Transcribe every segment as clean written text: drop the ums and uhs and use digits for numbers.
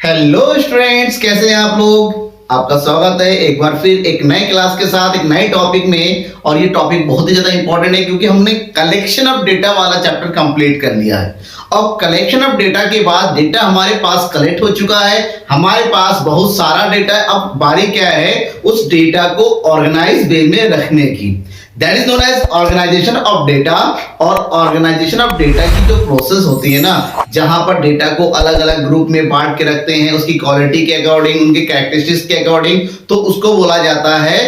Hello students, कैसे हैं आप लोग। आपका स्वागत है एक बार फिर एक नए क्लास के साथ एक नए टॉपिक में। और ये टॉपिक बहुत ही ज्यादा इंपॉर्टेंट है क्योंकि हमने कलेक्शन ऑफ डेटा वाला चैप्टर कंप्लीट कर लिया है। अब कलेक्शन ऑफ डेटा के बाद डेटा हमारे पास कलेक्ट हो चुका है, हमारे पास बहुत सारा डेटा है। अब बारी क्या है, उस डेटा को ऑर्गेनाइज वे में रखने की। That is known as organisation of data. और ऑर्गेनाइजेशन ऑफ डेटा की जो प्रोसेस होती है ना, जहां पर डेटा को अलग अलग ग्रुप में बांट के रखते हैं उसकी क्वालिटी के अकॉर्डिंग, उनके कैरेक्टरिस्टिक्स के अकॉर्डिंग, तो उसको बोला जाता है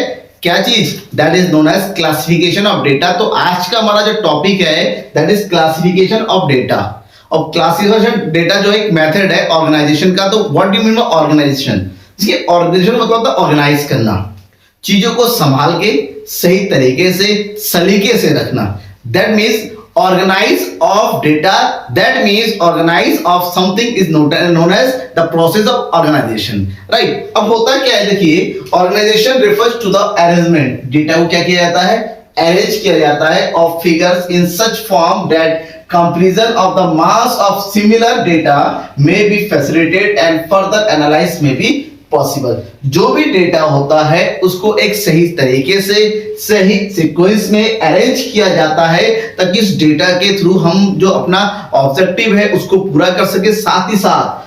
क्या चीज, that is known as classification of data. तो आज का हमारा जो टॉपिक है that is classification of data. और क्लासिफिकेशन डेटा जो एक मेथड है ऑर्गेनाइजेशन का। तो what do you mean by organisation? इसके ऑर्गेनाइजेशन मतलब होता है ऑर्गेनाइज करना, चीजों को संभाल के सही तरीके से सलीके से रखना। That means organise of data, that means organise of something is known as the process of organisation, right. अब होता क्या है, देखिए organisation refers to the arrangement. Data को क्या किया जाता है, अरेंज किया जाता है of figures in such form that comparison of the mass of similar data may be facilitated and further analysis may be possible। जो भी डेटा होता है उसको एक सही तरीके से सही सीक्वेंस में अरेंज किया जाता है ताकि इस डेटा के थ्रू हम जो अपना ऑब्जेक्टिव है उसको पूरा कर सके, साथ ही साथ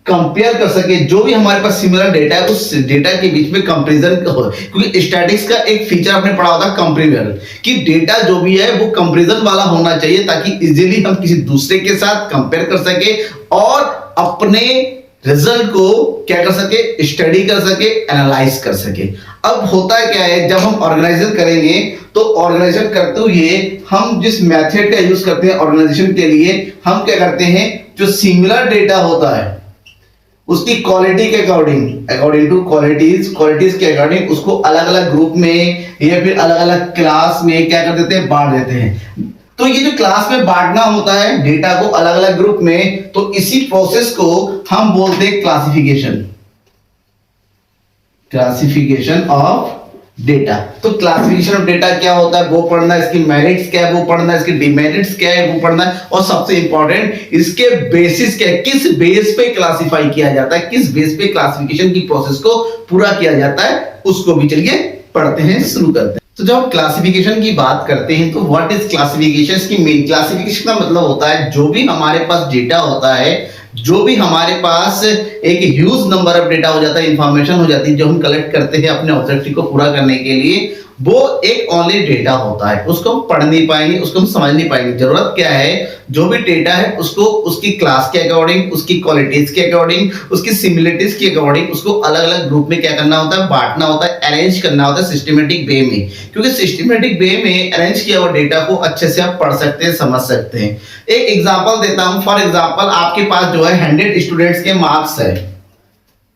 कंपेयर कर सके जो भी हमारे पास सिमिलर डेटा है उस डेटा के बीच में कंपैरिजन हो। क्योंकि स्टैटिस्टिक्स का एक फीचर आपने पढ़ा होगा कंपेरिजन, कि डेटा जो भी है वो कंपैरिजन वाला होना चाहिए ताकि इजीली हम किसी दूसरे के साथ कंपेयर कर सके और अपने रिजल्ट को क्या कर सके, स्टडी कर सके, एनालाइज कर सके। अब होता क्या है, जब हम ऑर्गेनाइजेशन करेंगे तो ऑर्गेनाइजेशन करते हुए हम जिस मेथड का यूज करते हैं ऑर्गेनाइजेशन के लिए, हम क्या करते हैं, जो सिमिलर डेटा होता है उसकी क्वालिटी के अकॉर्डिंग टू क्वालिटीज के अकॉर्डिंग उसको अलग अलग ग्रुप में या फिर अलग अलग क्लास में क्या कर देते हैं, बांट देते हैं। तो ये जो क्लास में बांटना होता है डेटा को अलग अलग ग्रुप में, तो इसी प्रोसेस को हम बोलते हैं क्लासिफिकेशन ऑफ डेटा। तो क्लासिफिकेशन ऑफ डेटा क्या होता है वो पढ़ना है, इसकी मेरिट्स क्या है वो पढ़ना है, इसकी डिमेरिट्स क्या है वो पढ़ना है, और सबसे इंपॉर्टेंट इसके बेसिस क्या है, किस बेस पे क्लासिफाई किया जाता है, किस बेस पे क्लासिफिकेशन की प्रोसेस को पूरा किया जाता है, उसको भी चलिए पढ़ते हैं, शुरू करते हैं। तो जब हम क्लासिफिकेशन की बात करते हैं तो व्हाट इज क्लासिफिकेशन? इसकी मेन क्लासिफिकेशन का मतलब होता है जो भी हमारे पास डेटा होता है, जो भी हमारे पास एक ह्यूज नंबर ऑफ डेटा हो जाता है, इंफॉर्मेशन हो जाती है जो हम कलेक्ट करते हैं अपने ऑब्जेक्टिव को पूरा करने के लिए, वो एक ओनली डेटा होता है, उसको हम पढ़ नहीं पाएंगे, उसको हम समझ नहीं पाएंगे। जरूरत क्या है, जो भी डेटा है उसको उसकी क्लास के अकॉर्डिंग, उसकी क्वालिटीज के अकॉर्डिंग, उसकी सिमिलरिटीज के अकॉर्डिंग उसको अलग अलग ग्रुप में क्या करना होता है, बांटना होता है, अरेंज करना होता है सिस्टमेटिक वे में। क्योंकि सिस्टमेटिक वे में अरेंज किया हुआ डेटा को अच्छे से आप पढ़ सकते हैं, समझ सकते हैं। एक एग्जांपल देता हूं, फॉर एग्जांपल आपके पास जो है 100 स्टूडेंट्स के मार्क्स है।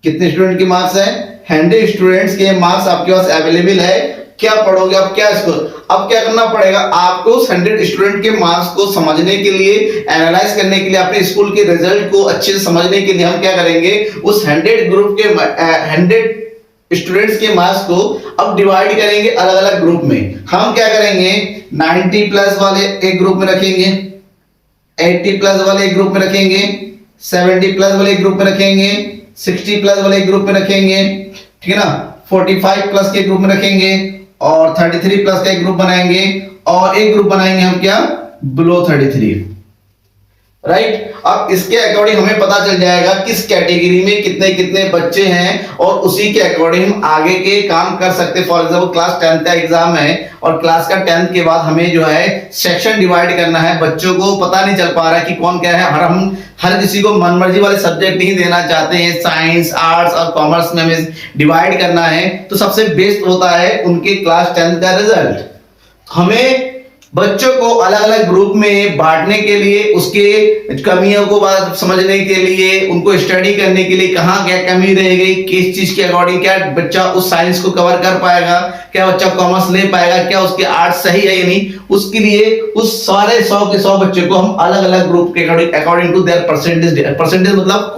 कितने स्टूडेंट के मार्क्स है? 100 स्टूडेंट्स के मार्क्स आपके पास अवेलेबल है। क्या पढ़ोगे आप, क्या इसको अब क्या करना पड़ेगा आपको, 100 स्टूडेंट के मार्क्स को समझने के लिए, एनालाइज करने के लिए, अपने स्कूल के रिजल्ट को अच्छे से समझने के लिए हम क्या करेंगे, उस 100 ग्रुप के 100 स्टूडेंट्स के मार्क्स को अब डिवाइड करेंगे अलग अलग ग्रुप में। हम क्या करेंगे, 90 प्लस वाले एक ग्रुप में रखेंगे, 80 प्लस वाले एक ग्रुप में रखेंगे, 70 प्लस वाले एक ग्रुप में रखेंगे, 60 प्लस वाले एक ग्रुप में रखेंगे, ठीक है ना, 45 प्लस के ग्रुप में रखेंगे, और 33 प्लस का एक ग्रुप बनाएंगे, और एक ग्रुप बनाएंगे हम क्या, बिलो 33, राइट। अब इसके अकॉर्डिंग हमें पता चल जाएगा किस कैटेगरी में कितने कितने बच्चे हैं, और उसी के अकॉर्डिंग हम आगे के काम कर सकते हैं। फॉर एग्जांपल क्लास 10 का एग्जाम है और क्लास का 10th के बाद हमें जो है सेक्शन डिवाइड करना है। बच्चों को पता नहीं चल पा रहा है कि कौन क्या है, और हम हर किसी को मनमर्जी वाले सब्जेक्ट नहीं देना चाहते हैं, साइंस, आर्ट्स और कॉमर्स में हमें डिवाइड करना है। तो सबसे बेस्ट होता है उनके क्लास 10th का रिजल्ट। हमें बच्चों को अलग अलग ग्रुप में बांटने के लिए, उसके कमियों को समझने के लिए, उनको स्टडी करने के लिए कहाँ क्या कमी रह गई, किस चीज के अकॉर्डिंग क्या बच्चा उस साइंस को कवर कर पाएगा, क्या बच्चा कॉमर्स ले पाएगा, क्या उसके आर्ट्स सही है या नहीं, उसके लिए उस सारे 100 के 100 बच्चे को हम अलग अलग ग्रुप के अकॉर्डिंग टू देयर परसेंटेज मतलब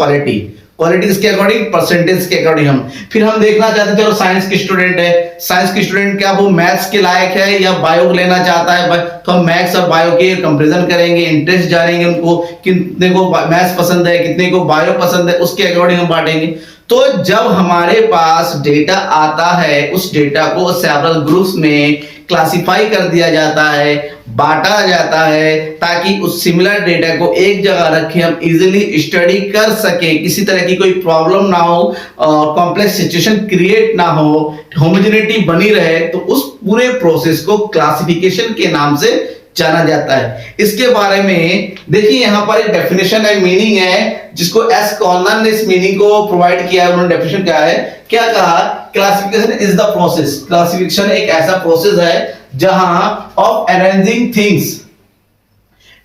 क्वालिटी किसके अकॉर्डिंग, परसेंटेज के अकॉर्डिंग। फिर हम देखना चाहते हैं, चलो साइंस की स्टूडेंट है, साइंस की स्टूडेंट क्या वो मैथ्स के लायक है या बायो लेना चाहता है, तो हम मैथ्स और बायो के कंपैरिजन करेंगे, इंटरेस्ट जानेंगे उनको, कितने को मैथ्स पसंद है, कितने को बायो पसंद है, उसके अकॉर्डिंग हम बांटेंगे। तो जब हमारे पास डेटा आता है, उस डेटा को सेवरल ग्रुप्स में क्लासिफाई कर दिया जाता है, बांटा जाता है, ताकि उस सिमिलर डेटा को एक जगह रखें, हम इजीली स्टडी कर सके, किसी तरह की कोई प्रॉब्लम ना हो, कॉम्प्लेक्स सिचुएशन क्रिएट ना हो, होमोजेनिटी बनी रहे, तो उस पूरे प्रोसेस को क्लासिफिकेशन के नाम से जाना जाता है। इसके बारे में देखिए, यहां पर एक डेफिनेशन है, मीनिंग है, जिसको एस कॉर्नर ने इस मीनिंग को प्रोवाइड किया है। उन्होंने डेफिनेशन क्या है, क्या कहा, classification is the process, classification एक ऐसा प्रोसेस है जहां of arranging things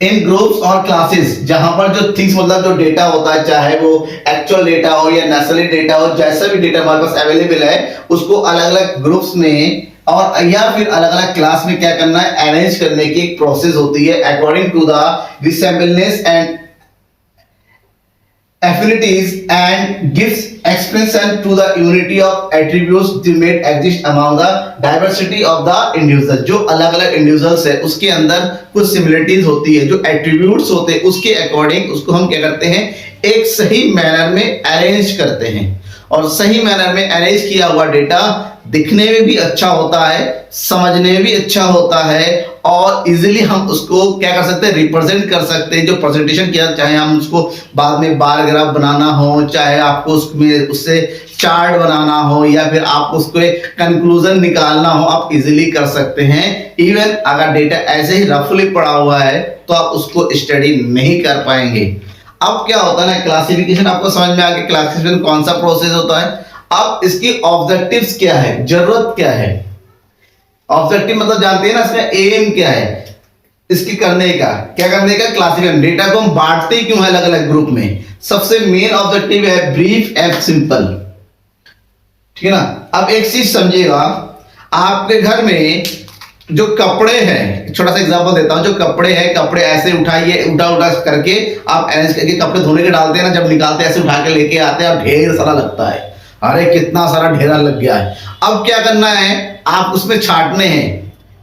in groups और क्लासेस, जहां पर जो थिंग्स मतलब जो डेटा होता है, चाहे वो एक्चुअल डेटा हो या नेचुरल डेटा हो, जैसा भी डेटा हमारे पास अवेलेबल है, उसको अलग अलग ग्रुप्स में और या फिर अलग अलग क्लास में क्या करना है, अरेंज करने की एक प्रोसेस होती है, according to the resemblance and affinities and gives expression to the unity of attributes that may exist among the diversity of the individuals। जो अलग अलग इंडिविजुअल्स है उसके अंदर कुछ सिमिलरिटीज होती है, जो एट्रीब्यूट्स होते हैं उसके अकॉर्डिंग उसको हम क्या करते हैं, एक सही मैनर में अरेंज करते हैं। और सही मैनर में अरेंज किया हुआ डेटा दिखने में भी अच्छा होता है, समझने में भी अच्छा होता है, और इजीली हम उसको क्या कर सकते हैं, रिप्रेजेंट कर सकते हैं। जो प्रेजेंटेशन किया, चाहे हम उसको बाद में बार ग्राफ बनाना हो, चाहे आपको उसमें उससे चार्ट बनाना हो, या फिर आपको उसको कंक्लूजन निकालना हो, आप इजीली कर सकते हैं। इवन अगर डेटा ऐसे ही रफली पड़ा हुआ है तो आप उसको स्टडी नहीं कर पाएंगे। अब क्या होता है ना, क्लासिफिकेशन आपको समझ में आ गया, क्लासिफिकेशन कौन सा प्रोसेस होता है। अब इसकी ऑब्जेक्टिव्स क्या है, जरूरत क्या है, ऑब्जेक्टिव मतलब जानते हैं ना, इसका एम क्या है इसकी करने का, क्या करने का, क्लासिफिकेशन। डेटा को हम बांटते क्यों है अलग अलग ग्रुप में, सबसे मेन ऑब्जेक्टिव है ब्रीफ एंड सिंपल, ठीक है ना। अब एक चीज समझिएगा, आपके घर में जो कपड़े हैं, छोटा सा एग्जांपल देता हूं, जो कपड़े हैं, कपड़े ऐसे उठाइए, उठा उठा करके आप अरेंज करके कपड़े धोने के डालते हैं ना, जब निकालते हैं ऐसे उठा के लेके आते हैं और ढेर सारा लगता है, अरे कितना सारा ढेरा लग गया है। अब क्या करना है, आप उसमें छांटने हैं,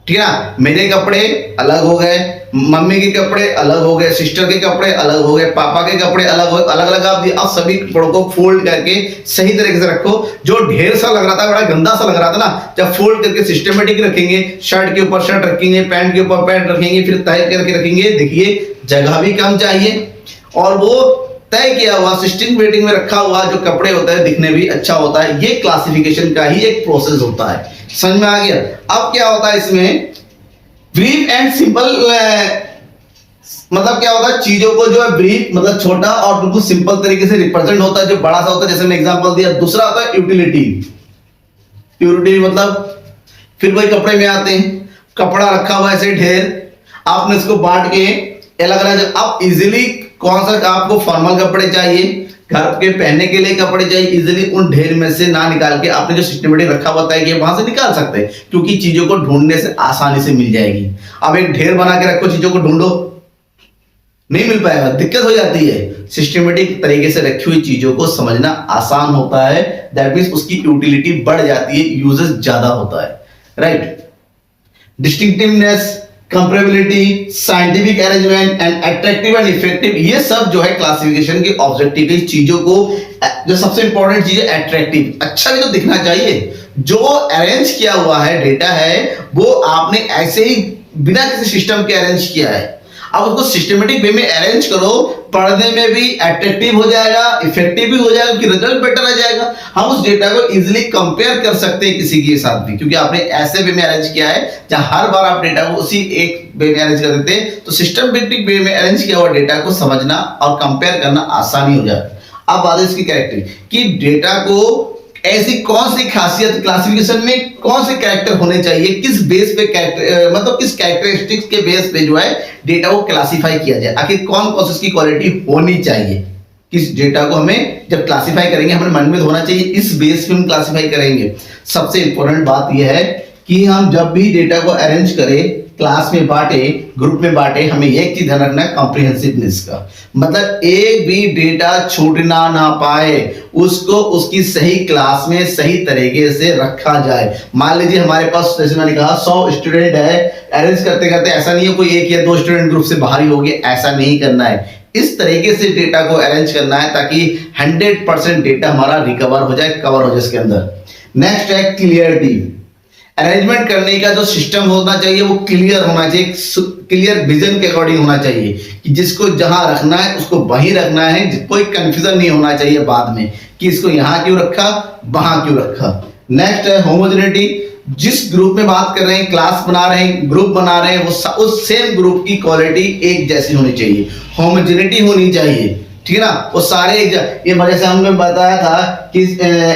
ठीक है ना। मेरे कपड़े अलग हो गए, मम्मी के कपड़े अलग हो गए, सिस्टर के कपड़े अलग हो गए, पापा के कपड़े अलग हो, अलग अलग आप सभी कपड़ों को फोल्ड करके सही तरीके से रखो। जो ढेर सा लग रहा था, बड़ा गंदा सा लग रहा था ना, जब फोल्ड करके सिस्टमेटिक रखेंगे, शर्ट के ऊपर शर्ट रखेंगे, पैंट के ऊपर पैंट रखेंगे, फिर तय करके रखेंगे, देखिए जगह भी कम चाहिए, और वो तय किया हुआ सिस्टमेटिक में रखा हुआ जो कपड़े होता है दिखने भी अच्छा होता है। ये क्लासिफिकेशन का ही एक प्रोसेस होता है, समझ में आ गया। अब क्या होता है इसमें, ब्रीफ एंड सिंपल, मतलब क्या होता है, चीजों को जो है ब्रीफ मतलब छोटा और बिल्कुल सिंपल तरीके से रिप्रेजेंट होता है, जो बड़ा सा होता है, जैसे मैं एग्जांपल दिया। दूसरा होता है यूटिलिटी, यूटिलिटी मतलब फिर वही कपड़े में आते हैं, कपड़ा रखा हुआ ऐसे ढेर, आपने इसको बांट के अलग अलग, आप इजीली कौन सा आपको फॉर्मल कपड़े चाहिए, घर के पहनने के लिए कपड़े चाहिए, इजीली उन ढेर में से ना निकाल के आपने जो सिस्टमेटिक रखा हुआ है कि वहां से निकाल सकते हैं, क्योंकि चीजों को ढूंढने से आसानी से मिल जाएगी। अब एक ढेर बना के रखो, चीजों को ढूंढो, नहीं मिल पाएगा, दिक्कत हो जाती है। सिस्टमेटिक तरीके से रखी हुई चीजों को समझना आसान होता है, दैट मींस उसकी यूटिलिटी बढ़ जाती है, यूजेस ज्यादा होता है, right. Distinctiveness, comparability, scientific arrangement and attractive and effective, ये सब जो है क्लासिफिकेशन के ऑब्जेक्टिव है। चीजों को जो सबसे इंपॉर्टेंट चीज है अट्रैक्टिव, अच्छा भी तो दिखना चाहिए। जो अरेंज किया हुआ है डेटा है वो आपने ऐसे ही बिना किसी सिस्टम के अरेंज किया है, अब उसको सिस्टमेटिक वे में अरेंज करो, पढ़ने में भी अट्रैक्टिव हो जाएगा, इफेक्टिव भी हो जाएगा, कि रिजल्ट बेटर आ जाएगा। हम उस डेटा को इजीली कंपेयर कर सकते हैं किसी के साथ भी, क्योंकि आपने ऐसे वे में अरेंज किया है जहां हर बार आप डेटा को उसी एक वे में अरेंज कर देते हैं, तो सिस्टमेटिक वे में अरेंज किया हुआ डेटा को समझना और कंपेयर करना आसानी हो जाता है। अब बात है इसकी कैरेक्टर कि डेटा को ऐसी कौन सी खासियत, क्लासिफिकेशन में कौन से कैरेक्टर होने चाहिए, किस बेस पे कैरेक्टर मतलब किस कैरेक्टरिस्टिक्स के बेस पे जो है डेटा को क्लासिफाई किया जाए, आखिर कौन कौन सी उसकी क्वालिटी होनी चाहिए, किस डेटा को हमें जब क्लासिफाई करेंगे हमारे मन में होना चाहिए, इस बेस पे हम क्लासिफाई करेंगे। सबसे इंपॉर्टेंट बात यह है कि हम जब भी डेटा को अरेंज करें क्लास में बांटे, ग्रुप में बांटे, हमें एक चीज ध्यान रखना है कॉम्प्रिहेंसिवनेस का, मतलब एक भी डेटा छूटना ना पाए, उसको उसकी सही क्लास में सही तरीके से रखा जाए। मान लीजिए हमारे पास जैसे मैंने कहा 100 स्टूडेंट है, अरेंज करते करते ऐसा नहीं है कोई एक या दो स्टूडेंट ग्रुप से बाहर ही हो गए, ऐसा नहीं करना है। इस तरीके से डेटा को अरेंज करना है ताकि 100% डेटा हमारा रिकवर हो जाए, कवर हो जाए इसके अंदर। नेक्स्ट है क्लियरिटी। अरेंजमेंट करने का जो सिस्टम होना चाहिए वो क्लियर होना चाहिए, क्लियर विजन के अकॉर्डिंग होना चाहिए कि जिसको जहां रखना है उसको वहीं रखना है, कोई कंफ्यूजन नहीं होना चाहिए बाद में कि इसको यहां क्यों रखा, वहां क्यों रखा। नेक्स्ट है होमोजेनिटी। जिस ग्रुप में बात कर रहे हैं, क्लास बना रहे हैं, ग्रुप बना रहे हैं, वो उस सेम ग्रुप की क्वालिटी एक जैसी होनी चाहिए, होमोजेनिटी होनी चाहिए, ठीक है ना। वो सारे ये जैसे हमने बताया था कि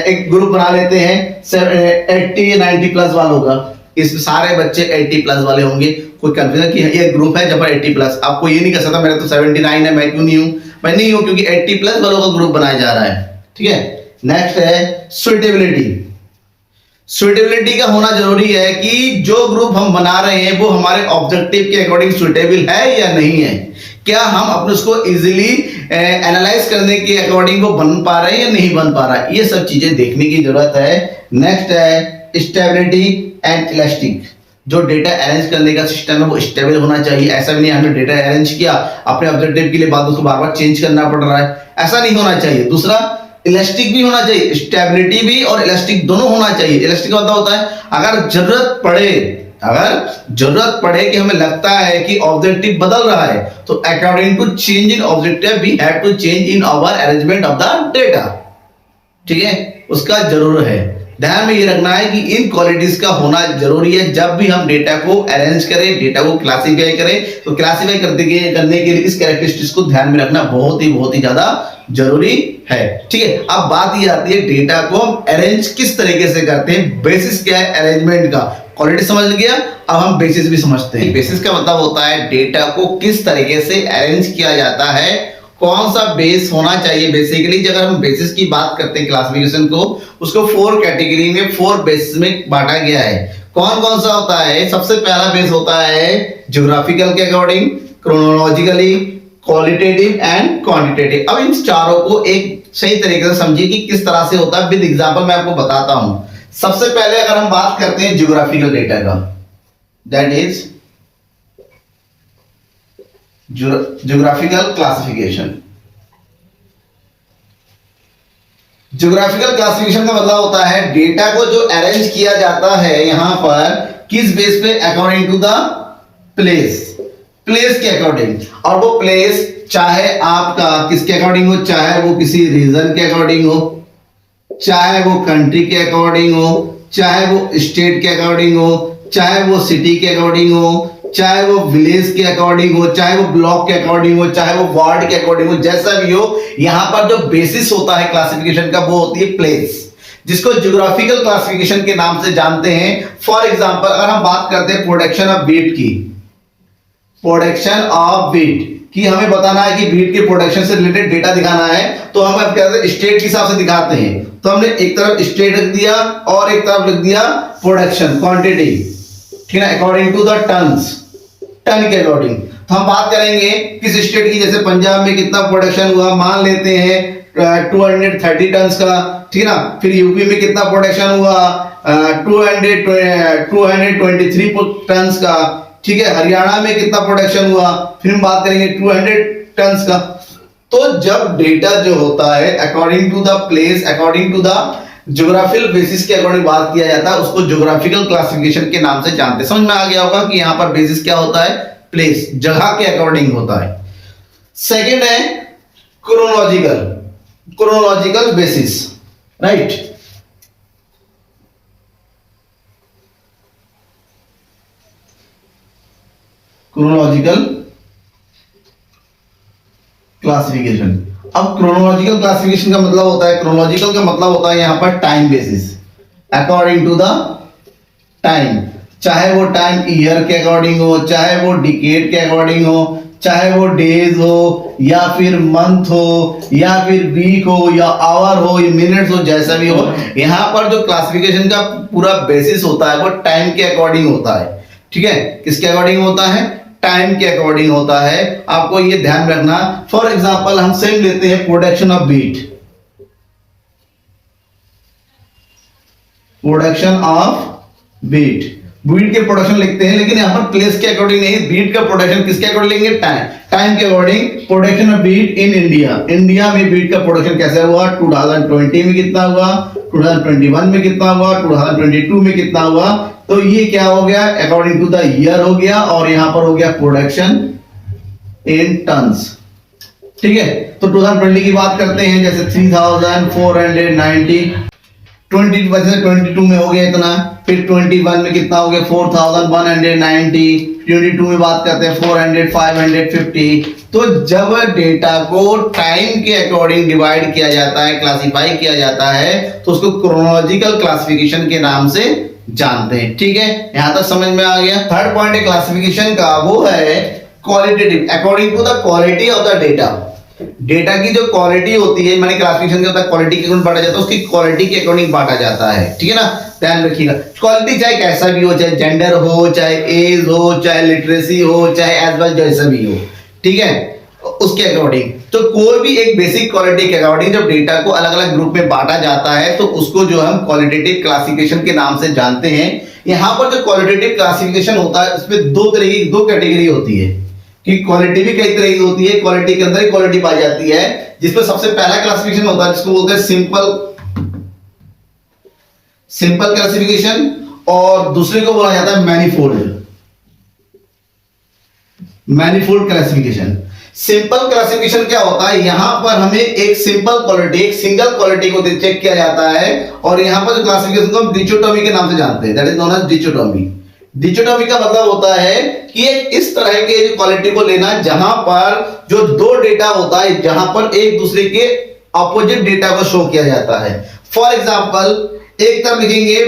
एक ग्रुप बना लेते हैं 80-90 प्लस वालों का, इसमें सारे बच्चे 80 प्लस वाले होंगे, कोई कंफ्यूजन कि ये ग्रुप है जब 80 प्लस, आपको ये नहीं कर सकता मेरा तो 79 है, मैं क्यों नहीं हूं, मैं नहीं हूं क्योंकि 80 प्लस वालों का ग्रुप बनाया जा रहा है, ठीक है। नेक्स्ट है सुइटेबिलिटी। सुइटेबिलिटी का होना जरूरी है कि जो ग्रुप हम बना रहे हैं वो हमारे ऑब्जेक्टिव के अकॉर्डिंग सुइटेबल है या नहीं है, क्या हम अपने उसको इजीली एनालाइज करने के अकॉर्डिंग वो बन पा रहे हैं या नहीं बन पा रहा है, ये सब चीजें देखने की जरूरत है। नेक्स्ट है स्टेबिलिटी एंड इलास्टिक। जो डेटा अरेंज करने का सिस्टम है वो स्टेबल होना चाहिए, ऐसा भी नहीं हमने डेटा अरेंज किया अपने ऑब्जेक्टिव के लिए बाद उसको बार बार चेंज करना पड़ रहा है, ऐसा नहीं होना चाहिए। दूसरा इलास्टिक भी होना चाहिए, स्टेबिलिटी भी और इलास्टिक दोनों होना चाहिए। इलास्टिक का मतलब होता है अगर जरूरत पड़े कि हमें लगता है कि ऑब्जेक्टिव बदल रहा है तो according to change in objective we have to change in our arrangement of the data, ठीक है, उसका जरूर है। ध्यान में ये रखना है कि इन क्वालिटीज का होना जरूरी है। जब भी हम डेटा को अरेंज करें, डेटा को क्लासिफाई करें, तो क्लासिफाई करने के लिए इस कैरेक्टरिस्टिक्स को ध्यान में रखना बहुत ही ज्यादा जरूरी है, ठीक है। अब बात ये आती है डेटा को हम अरेंज किस तरीके से करते हैं, बेसिस क्या है अरेंजमेंट का, क्वालिटी समझ गया, अब हम बेसिस भी समझते हैं। बेसिस का मतलब होता है डेटा को किस तरीके से अरेंज किया जाता है, कौन सा बेस होना चाहिए। बेसिकली अगर हम बेसिस की बात करते हैं क्लासिफिकेशन को, उसको 4 कैटेगरी में 4 बेसिस में बांटा गया है। कौन कौन सा होता है, सबसे पहला बेस होता है ज्योग्राफिकल के according, chronologically, qualitative and quantitative. अब इन चारों को एक सही तरीके से समझिए कि किस तरह से होता है, विद एग्जांपल मैं आपको बताता हूं। सबसे पहले अगर हम बात करते हैं ज्योग्राफिकल डेटा का, that is geographical classification. Geographical classification का मतलब होता है डेटा को जो अरेंज किया जाता है यहां पर किस बेस पे, अकॉर्डिंग टू द प्लेस के अकॉर्डिंग। और वो प्लेस चाहे आपका किसके अकॉर्डिंग हो, चाहे वो किसी रीजन के अकॉर्डिंग हो, चाहे वो कंट्री के अकॉर्डिंग हो, चाहे वो स्टेट के अकॉर्डिंग हो, चाहे वो सिटी के अकॉर्डिंग हो, चाहे वो विलेज के अकॉर्डिंग हो, चाहे वो ब्लॉक के अकॉर्डिंग हो, चाहे वो वार्ड के अकॉर्डिंग हो, जैसा भी हो, यहां पर जो बेसिस होता है क्लासिफिकेशन का वो होती है प्लेस, जिसको ज्योग्राफिकल क्लासिफिकेशन के नाम से जानते हैं। फॉर एग्जांपल अगर हम बात करते हैं प्रोडक्शन ऑफ व्हीट की, प्रोडक्शन ऑफ व्हीट कि हमें बताना है कि व्हीट के प्रोडक्शन से रिलेटेड डेटा दिखाना है, तो हम अब क्या करते हैं स्टेट के हिसाब से दिखाते हैं। तो हमने एक तरफ स्टेट रख दिया और एक तरफ लिख दिया प्रोडक्शन क्वांटिटी, ठीक है, अकॉर्डिंग टू द टन के अकॉर्डिंग। तो हम बात करेंगे किस स्टेट की, जैसे पंजाब में कितना प्रोडक्शन हुआ, मान लेते हैं 230 टन का, ठीक है ना। फिर यूपी में कितना प्रोडक्शन हुआ 223 टन का, ठीक है। हरियाणा में कितना प्रोडक्शन हुआ, फिर हम बात करेंगे 200 टन का। तो जब डेटा जो होता है according to the place, according to the geographical basis के अकॉर्डिंग बात किया जाता है, उसको ज्योग्राफिकल क्लासिफिकेशन के नाम से जानते हैं। समझ में आ गया होगा कि यहां पर बेसिस क्या होता है, प्लेस, जगह के अकॉर्डिंग होता है। सेकंड है chronological basis, right. Chronological classification. अब क्रोनोलॉजिकल क्लासिफिकेशन का मतलब होता है, क्रोनोलॉजिकल का मतलब होता है यहां पर time basis, according to the time, चाहे वो टाइम ईयर के अकॉर्डिंग हो, चाहे वो डिकेड के अकॉर्डिंग हो, चाहे वो डेज हो या फिर मंथ हो या फिर वीक हो या आवर हो या मिनट्स हो, जैसा भी हो, यहां पर जो क्लासिफिकेशन का पूरा बेसिस होता है वो टाइम के अकॉर्डिंग होता है। ठीक है, किसके अकॉर्डिंग होता है? टाइम के अकॉर्डिंग होता है। आपको ये ध्यान रखना। फॉर एग्जांपल हम सेम लेते हैं production of beet, production of beet, beet के प्रोडक्शन लिखते हैं, लेकिन यहां पर प्लेस के अकॉर्डिंग नहीं, बीट का प्रोडक्शन किसके अकॉर्डिंग लेंगे? टाइम के according. Production of beet in India, India में बीट का प्रोडक्शन कैसे हुआ? 2020 में कितना हुआ, 2021 में कितना हुआ, 2022 में कितना हुआ। तो ये क्या हो गया? अकॉर्डिंग टू द ईयर हो गया, और यहां पर हो गया प्रोडक्शन इन टन्स। ठीक है, तो 2020 की बात करते हैं, जैसे 3490, 22 में हो गया इतना, फिर 21 में कितना हो गया? 4190, 22 में बात करते हैं 400, 550। तो जब डेटा को टाइम के अकॉर्डिंग डिवाइड किया जाता है, क्लासिफाई किया जाता है, तो उसको क्रोनोलॉजिकल क्लासिफिकेशन के नाम से जानते हैं। ठीक है, यहां तक समझ में आ गया। थर्ड पॉइंट है क्लासिफिकेशन का, वो है qualitative, according to the quality of the data. Data की जो क्वालिटी होती है, मैंने क्लासिफिकेशन के क्वालिटी के अकॉर्डिंग बांटा जाता है, उसकी क्वालिटी के अकॉर्डिंग बांटा जाता है। ठीक है ना, ध्यान रखिएगा। क्वालिटी चाहे कैसा भी हो, चाहे जेंडर हो, चाहे एज हो, चाहे लिटरेसी हो, चाहे एज वेल जैसा भी हो, ठीक है, उसके अकॉर्डिंग। तो कोई भी एक बेसिक क्वालिटी के अकॉर्डिंग जब डेटा को अलग अलग ग्रुप में बांटा जाता है, तो उसको जो हम क्वालिटेटिव क्लासिफिकेशन के नाम से जानते हैं। यहां पर जो क्वालिटेटिव क्लासिफिकेशन होता है, उसमें दो कैटेगरी होती है, कि क्वालिटी भी कई तरह की होती है, क्वालिटी के अंदर ही क्वालिटी पाई जाती है, जिसमें सबसे पहला क्लासिफिकेशन होता है जिसको बोलते हैं सिंपल क्लासिफिकेशन, और दूसरे को बोला जाता है मैनिफोल्ड क्लासिफिकेशन। सिंपल क्लासिफिकेशन क्या होता है? यहां पर हमें एक सिंपल क्वालिटी, एक सिंगल क्वालिटी को चेक किया जाता है, और यहां पर जो क्लासिफिकेशन को हम डिचोटोमी के नाम से जानते हैं, दैट इज नोन एज डिचोटोमी। डिचोटोमी का मतलब होता है कि एक इस तरह के क्वालिटी को लेना जहां पर जो दो डेटा होता है, जहां पर एक दूसरे के ऑपोजिट डेटा को शो किया जाता है। फॉर एग्जांपल, एक तरफ लिखेंगे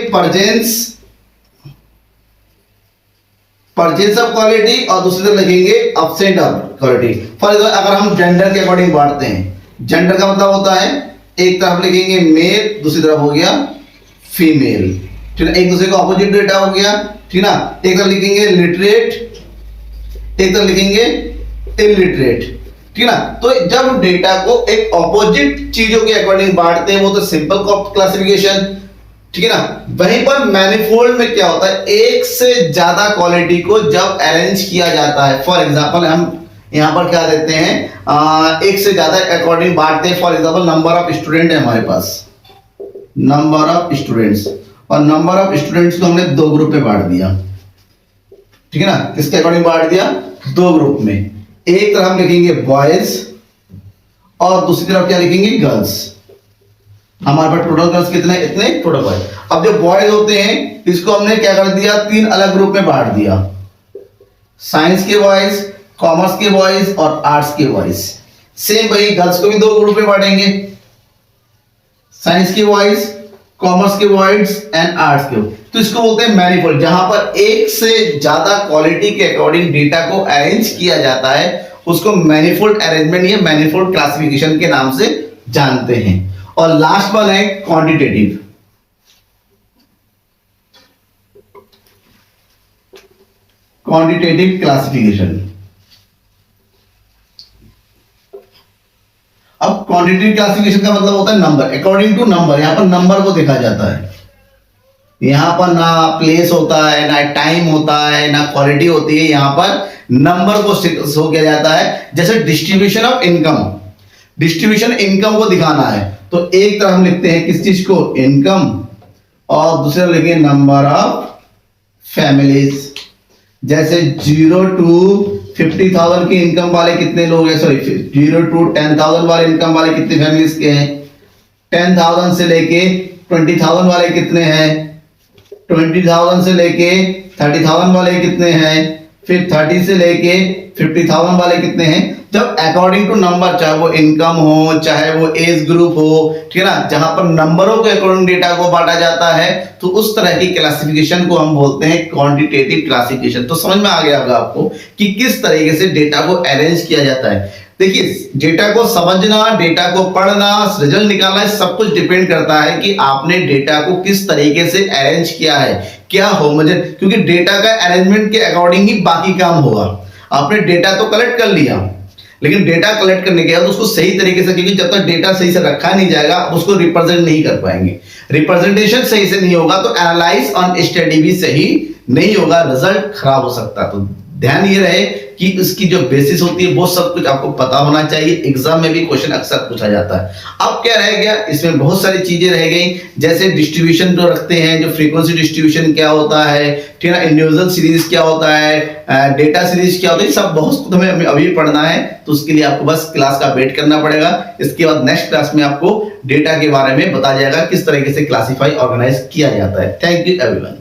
परचेंस ऑफ क्वालिटी, और दूसरी तरफ लिखेंगे absent of quality. For example, अगर हम जेंडर के अकॉर्डिंग बांटते हैं, जेंडर का मतलब होता है एक तरफ लिखेंगे मेल, दूसरी तरफ हो गया फीमेल। ठीक है, एक दूसरे का ऑपोजिट डेटा हो गया। ठीक ना, एक तरफ लिखेंगे लिटरेट, एक तरफ लिखेंगे इलिटरेट। ठीक ना, तो जब डेटा को एक ऑपोजिट चीजों के अकॉर्डिंग बांटते हैं, वो तो सिंपल क्लासिफिकेशन। ठीक है ना, वहीं पर मैनिफोल्ड में क्या होता है? एक से ज्यादा क्वालिटी को जब अरेंज किया जाता है। फॉर एग्जांपल, हम यहां पर क्या देते हैं, एक से ज्यादा अकॉर्डिंग बांटते हैं। For example, number of student है हमारे पास, नंबर ऑफ स्टूडेंट्स, और नंबर ऑफ स्टूडेंट्स को हमने दो ग्रुप में बांट दिया। ठीक है ना, किसके अकॉर्डिंग बांट दिया? दो ग्रुप में। एक तरफ हम लिखेंगे बॉयज, और दूसरी तरफ क्या लिखेंगे? गर्ल्स। हमारे पास टोटल गर्ल्स कितने? इतने टोटल बॉयज। अब जो बॉयज होते हैं, इसको हमने क्या कर दिया? तीन अलग ग्रुप में बांट दिया, साइंस के बॉयज, कॉमर्स के बॉयज, और आर्ट्स के बॉयज। सेम वही गर्ल्स को भी दो ग्रुप में बांटेंगे, साइंस के बॉयज, कॉमर्स के बॉयज एंड आर्ट्स के। तो इसको बोलते हैं मैनिफोल्ड, जहां पर एक से ज्यादा क्वालिटी के अकॉर्डिंग डेटा को अरेंज किया जाता है, उसको मैनिफोल्ड अरेंजमेंट या मैनिफोल्ड क्लासिफिकेशन के नाम से जानते हैं। और लास्ट वन है क्वांटिटेटिव। Quantitative classification. अब क्वांटिटेटिव क्लासिफिकेशन का मतलब होता है नंबर, अकॉर्डिंग टू नंबर। यहां पर नंबर को देखा जाता है, यहां पर ना प्लेस होता है, ना टाइम होता है, ना क्वालिटी होती है, यहां पर नंबर को शो किया जाता है। जैसे distribution of income, distribution income को दिखाना है, तो एक तरफ हम लिखते हैं किस चीज को? इनकम, और दूसरा लिखेंगे नंबर ऑफ फैमिलीज। जैसे 0 to 50,000 की इनकम वाले कितने लोग हैं? सॉरी, 0 to 10,000 वाले इनकम वाले कितने फैमिलीज के हैं? 10,000 से लेके 20,000 वाले कितने हैं? 20,000 से लेके 30,000 वाले कितने हैं? फिर 30 से लेके 50,000 वाले कितने हैं? जब अकॉर्डिंग टू नंबर, चाहे वो इनकम हो, चाहे वो एज ग्रुप हो, ठीक है ना, जहां पर नंबरों के अकॉर्डिंग डेटा को बांटा जाता है, तो उस तरह की क्लासिफिकेशन को हम बोलते हैं क्वांटिटेटिव क्लासिफिकेशन। तो समझ में आ गया होगा आपको कि किस तरीके से डेटा को अरेंज किया जाता है। देखिए, डेटा को समझना, डेटा को पढ़ना, रिजल्ट निकालना, सब कुछ डिपेंड करता है कि आपने डेटा को किस तरीके से अरेंज किया है, क्या होमोजेन, क्योंकि डेटा का अरेंजमेंट के अकॉर्डिंग ही बाकी काम होगा। आपने डेटा तो कलेक्ट कर लिया, लेकिन डेटा कलेक्ट करने के बाद उसको सही तरीके से, क्योंकि जब तक डेटा सही से रखा नहीं जाएगा उसको रिप्रेजेंट नहीं कर पाएंगे। रिप्रेजेंटेशन सही से नहीं होगा तो एनालाइज ऑन स्टडी भी सही नहीं होगा, रिजल्ट खराब हो सकता है। तो ध्यान ये रहे कि इसकी जो बेसिस होती है वो सब कुछ आपको पता होना चाहिए। एग्जाम में भी क्वेश्चन अक्सर पूछा जाता है। अब क्या रह गया, इसमें बहुत सारी चीजें रह गई, जैसे डिस्ट्रीब्यूशन जो रखते हैं, जो फ्रीक्वेंसी डिस्ट्रीब्यूशन क्या होता है, ठीक है ना, इंडिविजुअल सीरीज क्या होता है, डेटा सीरीज क्या होता है, सब बहुत कुछ हमें अभी पढ़ना है। तो उसके लिए आपको बस क्लास का वेट करना पड़ेगा। इसके बाद नेक्स्ट क्लास में आपको डेटा के बारे में बताया जाएगा, किस तरीके से क्लासीफाई ऑर्गेनाइज किया जाता है। Thank you everyone.